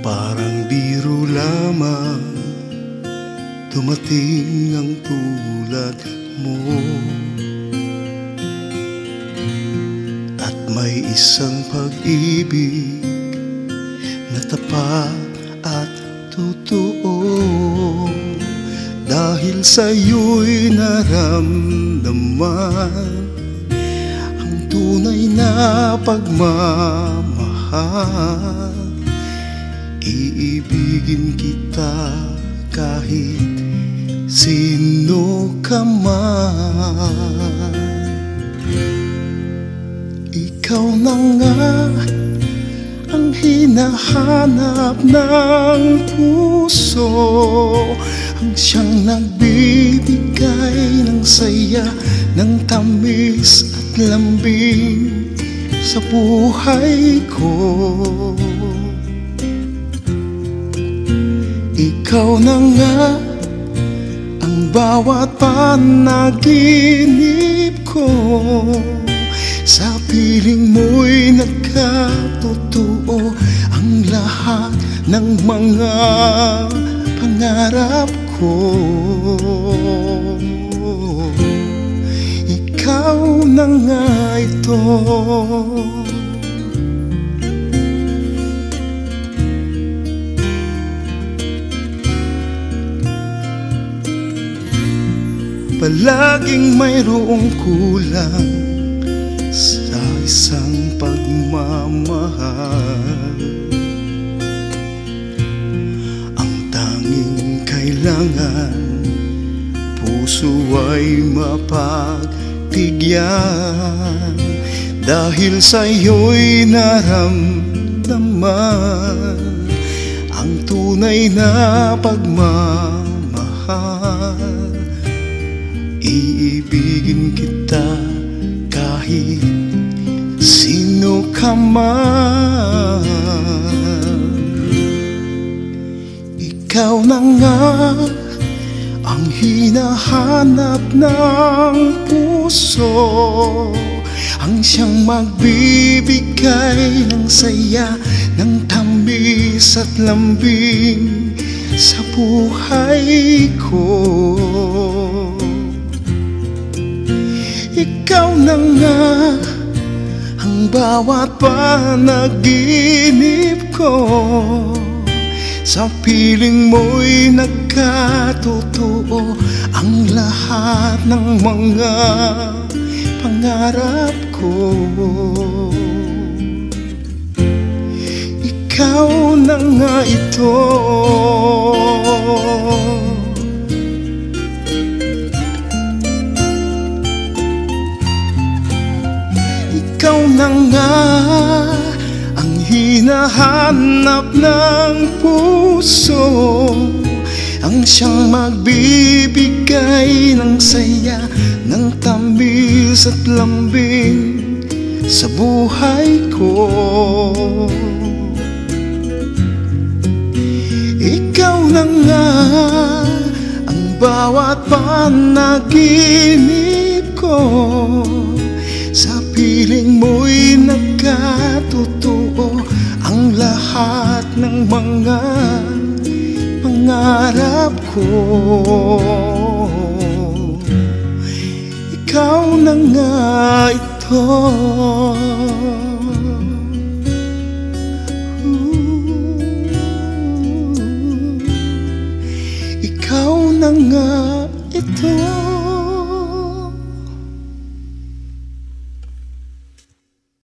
Parang biro lamang dumating ang tulad mo, at may isang pag-ibig na tapat at totoo. Dahil sa'yo'y naramdaman ang tunay na pagmamahal. Iibigin kita kahit sino ka man. Ikaw na nga ang hinahanap ng puso, ang siyang nagbibigay ng saya, ng tamis at lambing sa buhay ko. Ikaw na nga ang bawat panaginip ko, sa piling mo'y nagkatotoo ang lahat ng mga pangarap ko. Ikaw na nga ito. Palaging mayroong kulang sa isang pagmamahal. Ang tanging kailangan, puso ay mapagtigyan. Dahil sa'yo'y naramdaman ang tunay na pagmamahal. Iibigin kita kahit sino ka man. Ikaw na nga ang hinahanap ng puso, ang siyang magbibigay ng saya, ng tamis at lambing sa buhay ko. Ikaw na nga ang bawat panaginip ko, sa piling mo'y nagkatotoo ang lahat ng mga pangarap ko. Ikaw na nga ito. Ikaw na nga ang hinahanap ng puso, ang siyang magbibigay ng saya, ng tamis at lambing sa buhay ko. Ikaw na nga ang bawat panaginip ko, sa piling mo'y nagkatotoo ang lahat ng mga pangarap ko. Ikaw na nga ito. Ikaw na nga ito.